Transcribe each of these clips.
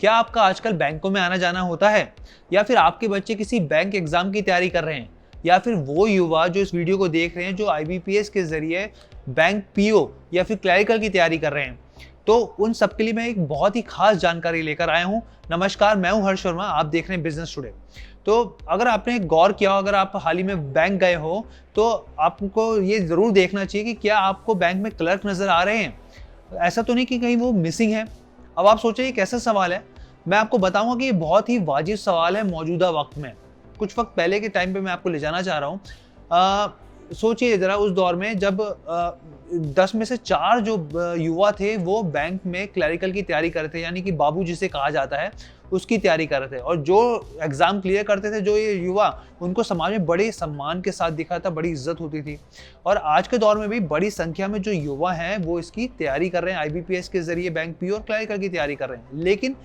क्या आपका आजकल बैंकों में आना जाना होता है, या फिर आपके बच्चे किसी बैंक एग्जाम की तैयारी कर रहे हैं, या फिर वो युवा जो इस वीडियो को देख रहे हैं जो आईबीपीएस के जरिए बैंक पीओ या फिर क्लरिकल की तैयारी कर रहे हैं, तो उन सबके लिए मैं एक बहुत ही खास जानकारी लेकर आया हूं। नमस्कार, मैं हूं हर्ष शर्मा, आप देख रहे हैं बिजनेस टुडे। तो अगर आपने गौर किया हो, अगर आप हाल ही में बैंक गए हो, तो आपको ये जरूर देखना चाहिए कि क्या आपको बैंक में क्लर्क नजर आ रहे हैं। ऐसा तो नहीं कि कहीं वो मिसिंग है। अब आप सोचिए ये कैसा सवाल है। मैं आपको बताऊंगा कि ये बहुत ही वाजिब सवाल है मौजूदा वक्त में। कुछ वक्त पहले के टाइम पे मैं आपको ले जाना चाह रहा हूँ। सोचिए जरा उस दौर में जब 10 में से 4 जो युवा थे वो बैंक में क्लरिकल की तैयारी कर रहे थे, यानी कि बाबू जिसे कहा जाता है उसकी तैयारी कर रहे थे। और जो एग्जाम क्लियर करते थे जो ये युवा, उनको समाज में बड़े सम्मान के साथ दिखा था, बड़ी इज्जत होती थी। और आज के दौर में भी बड़ी संख्या में जो युवा हैं वो इसकी तैयारी कर रहे हैं, आईबीपीएस के जरिए बैंक पीओ और क्लरिकल की तैयारी कर रहे हैं। लेकिन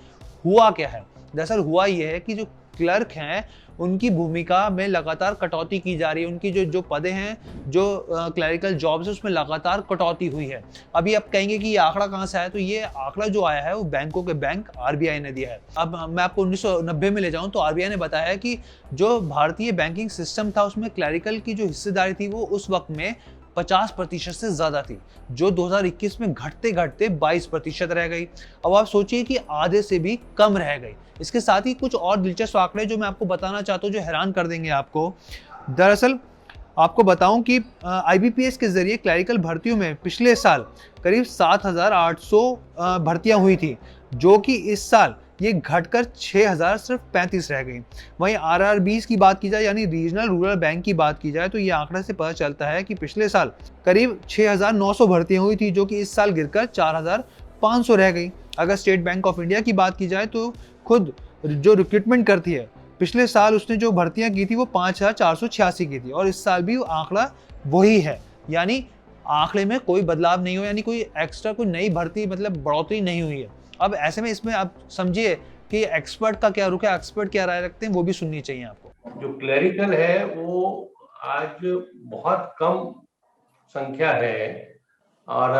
हुआ क्या है, दरअसल हुआ ये है कि जो क्लर्क हैं उनकी भूमिका में लगातार कटौती की जा रही है। उनकी जो पदे हैं, जो क्लरिकल जॉब्स है, उसमें लगातार कटौती हुई है। अभी आप कहेंगे कि ये आंकड़ा कहाँ से आया, तो ये आंकड़ा जो आया है वो बैंकों के बैंक आरबीआई ने दिया है। अब मैं आपको 1990 में ले जाऊं तो आरबीआई ने बताया है कि जो भारतीय बैंकिंग सिस्टम था उसमें क्लरिकल की जो हिस्सेदारी थी वो उस वक्त में 50% से ज्यादा थी, जो 2021 में घटते घटते 22% रह गई। अब आप सोचिए कि आधे से भी कम रह गई। इसके साथ ही कुछ और दिलचस्प आंकड़े जो मैं आपको बताना चाहता हूं, जो हैरान कर देंगे आपको। दरअसल आपको बताऊं कि आईबीपीएस के जरिए क्लरिकल भर्तियों में पिछले साल करीब 7,800 भर्तियां हुई थी, जो कि इस साल ये घटकर 6,000 सिर्फ 35 रह गई। वहीं आरआरबीज की बात की जाए, यानी रीजनल रूरल बैंक की बात की जाए, तो ये आंकड़े से पता चलता है कि पिछले साल करीब 6,900 भर्तियां हुई थी, जो कि इस साल गिरकर 4,500 रह गई। अगर स्टेट बैंक ऑफ इंडिया की बात की जाए तो खुद जो रिक्रूटमेंट करती है, पिछले साल उसने जो भर्तियां की थी वो 5,486 की थी, और इस साल भी आंकड़ा वही है। यानी आंकड़े में कोई बदलाव नहीं हुआ, यानी कोई एक्स्ट्रा कोई नई भर्ती मतलब बढ़ोतरी नहीं हुई है। अब ऐसे में इसमें आप समझिए कि एक्सपर्ट का क्या रुख है, एक्सपर्ट क्या राय रखते हैं, वो भी सुननी चाहिए आपको। जो क्लरिकल है वो आज बहुत कम संख्या है। और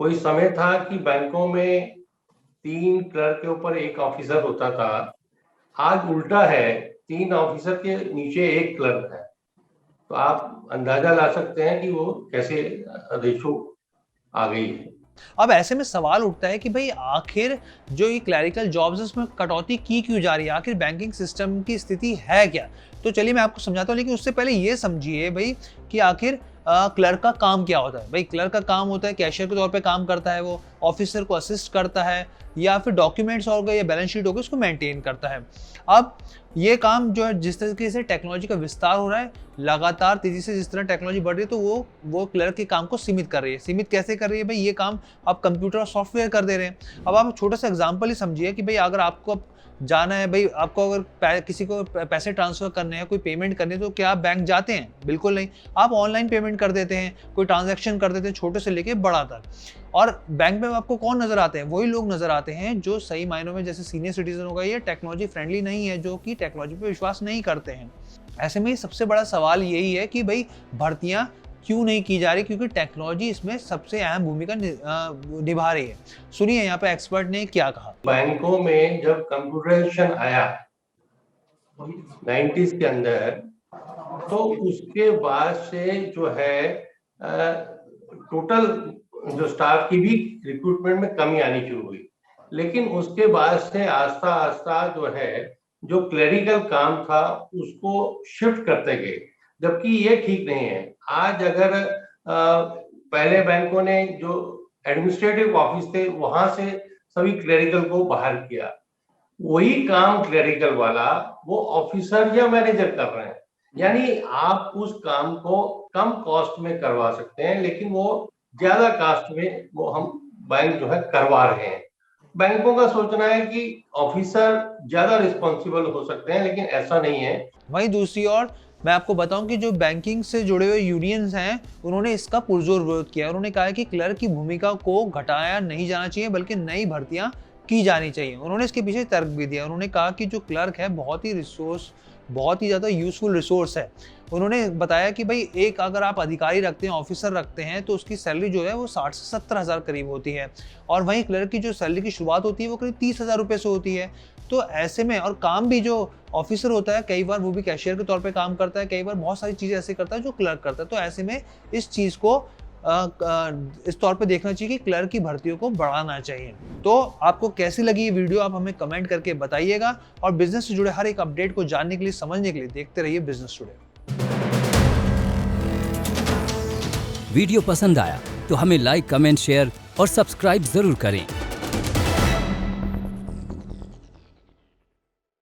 कोई समय था कि बैंकों में 3 क्लर्क के ऊपर 1 ऑफिसर होता था। आज उल्टा है, 3 ऑफिसर के नीचे 1 क्लर्क है। तो आप अंदाजा ला सकते हैं कि वो कैसे रेशो आ गई है। अब ऐसे में सवाल उठता है कि भाई आखिर जो ये क्लरिकल जॉब्स है उसमें कटौती की क्यों जा रही है, आखिर बैंकिंग सिस्टम की स्थिति है क्या। तो चलिए मैं आपको समझाता हूँ, लेकिन उससे पहले ये समझिए भाई कि आखिर क्लर्क का काम क्या होता है। भाई क्लर्क का काम होता है कैशियर के तौर पे काम करता है, वो ऑफिसर को असिस्ट करता है, या फिर डॉक्यूमेंट्स हो गए या बैलेंस शीट हो गई उसको मेंटेन करता है। अब ये काम जो है, जिस तरीके से टेक्नोलॉजी का विस्तार हो रहा है लगातार तेजी से, जिस तरह टेक्नोलॉजी बढ़ रही है, तो वो क्लर्क के काम को सीमित कर रही है। सीमित कैसे कर रही है भाई, ये काम आप कंप्यूटर और सॉफ्टवेयर कर दे रहे हैं। अब आप छोटा सा एग्जांपल ही समझिए कि भाई अगर आपको जाना है, भाई आपको अगर किसी को पैसे ट्रांसफर करने हैं, कोई पेमेंट करनी है, तो क्या आप बैंक जाते हैं? बिल्कुल नहीं। आप ऑनलाइन पेमेंट कर देते हैं, कोई ट्रांजैक्शन कर देते हैं, छोटे से लेके बड़ा तक। और बैंक में आपको कौन नजर आते हैं? वही लोग नजर आते हैं जो सही मायनों में जैसे सीनियर सिटीजन हो गए, या टेक्नोलॉजी फ्रेंडली नहीं है, जो कि टेक्नोलॉजी पे विश्वास नहीं करते हैं। ऐसे में सबसे बड़ा सवाल यही है कि भाई भर्तियां क्यों नहीं की जा रही, क्योंकि टेक्नोलॉजी इसमें सबसे अहम भूमिका निभा रही है। सुनिए यहाँ पे एक्सपर्ट ने क्या कहा। बैंकों में जब कंप्यूटराइजेशन आया 90s के अंदर, तो उसके बाद से जो है टोटल जो स्टाफ की भी रिक्रूटमेंट में कमी आनी शुरू हुई। लेकिन उसके बाद से आस्ता आस्ता जो है, जो क्लरिकल काम था उसको शिफ्ट करते गए, जबकि ये ठीक नहीं है। आज अगर पहले बैंकों ने जो एडमिनिस्ट्रेटिव ऑफिस थे वहां से सभी क्लरिकल को बाहर किया, वही काम क्लरिकल वाला वो ऑफिसर या मैनेजर कर रहे हैं। यानी आप उस काम को कम कॉस्ट में करवा सकते हैं, लेकिन वो ज्यादा कॉस्ट में वो हम बैंक जो है करवा रहे हैं। बैंकों का सोचना है कि ऑफिसर ज्यादा रिस्पॉन्सिबल हो सकते हैं, लेकिन ऐसा नहीं है। वहीं दूसरी ओर मैं आपको बताऊं कि जो बैंकिंग से जुड़े हुए यूनियंस हैं, उन्होंने इसका पुरजोर विरोध किया। उन्होंने कहा है कि क्लर्क की भूमिका को घटाया नहीं जाना चाहिए, बल्कि नई भर्तियां की जानी चाहिए। उन्होंने इसके पीछे तर्क भी दिया। उन्होंने कहा कि जो क्लर्क है बहुत ही रिसोर्स बहुत ही ज़्यादा यूज़फुल रिसोर्स है। उन्होंने बताया कि भाई एक अगर आप अधिकारी रखते हैं, ऑफिसर रखते हैं, तो उसकी सैलरी जो है वो 60 से 70 हज़ार करीब होती है, और वहीं क्लर्क की जो सैलरी की शुरुआत होती है वो करीब 30 हज़ार रुपये से होती है। तो ऐसे में, और काम भी जो ऑफिसर होता है कई बार वो भी कैशियर के तौर पे काम करता है, कई बार बहुत सारी चीज़ें ऐसे करता है जो क्लर्क करता है। तो ऐसे में इस चीज़ को इस तौर पे देखना चाहिए कि क्लर्क की भर्तियों को बढ़ाना चाहिए। तो आपको कैसी लगी ये वीडियो, आप हमें कमेंट करके बताइएगा, और बिजनेस से जुड़े हर एक अपडेट को जानने के लिए, समझने के लिए देखते रहिए बिजनेस टुडे। वीडियो पसंद आया तो हमें लाइक, कमेंट, शेयर और सब्सक्राइब जरूर करें।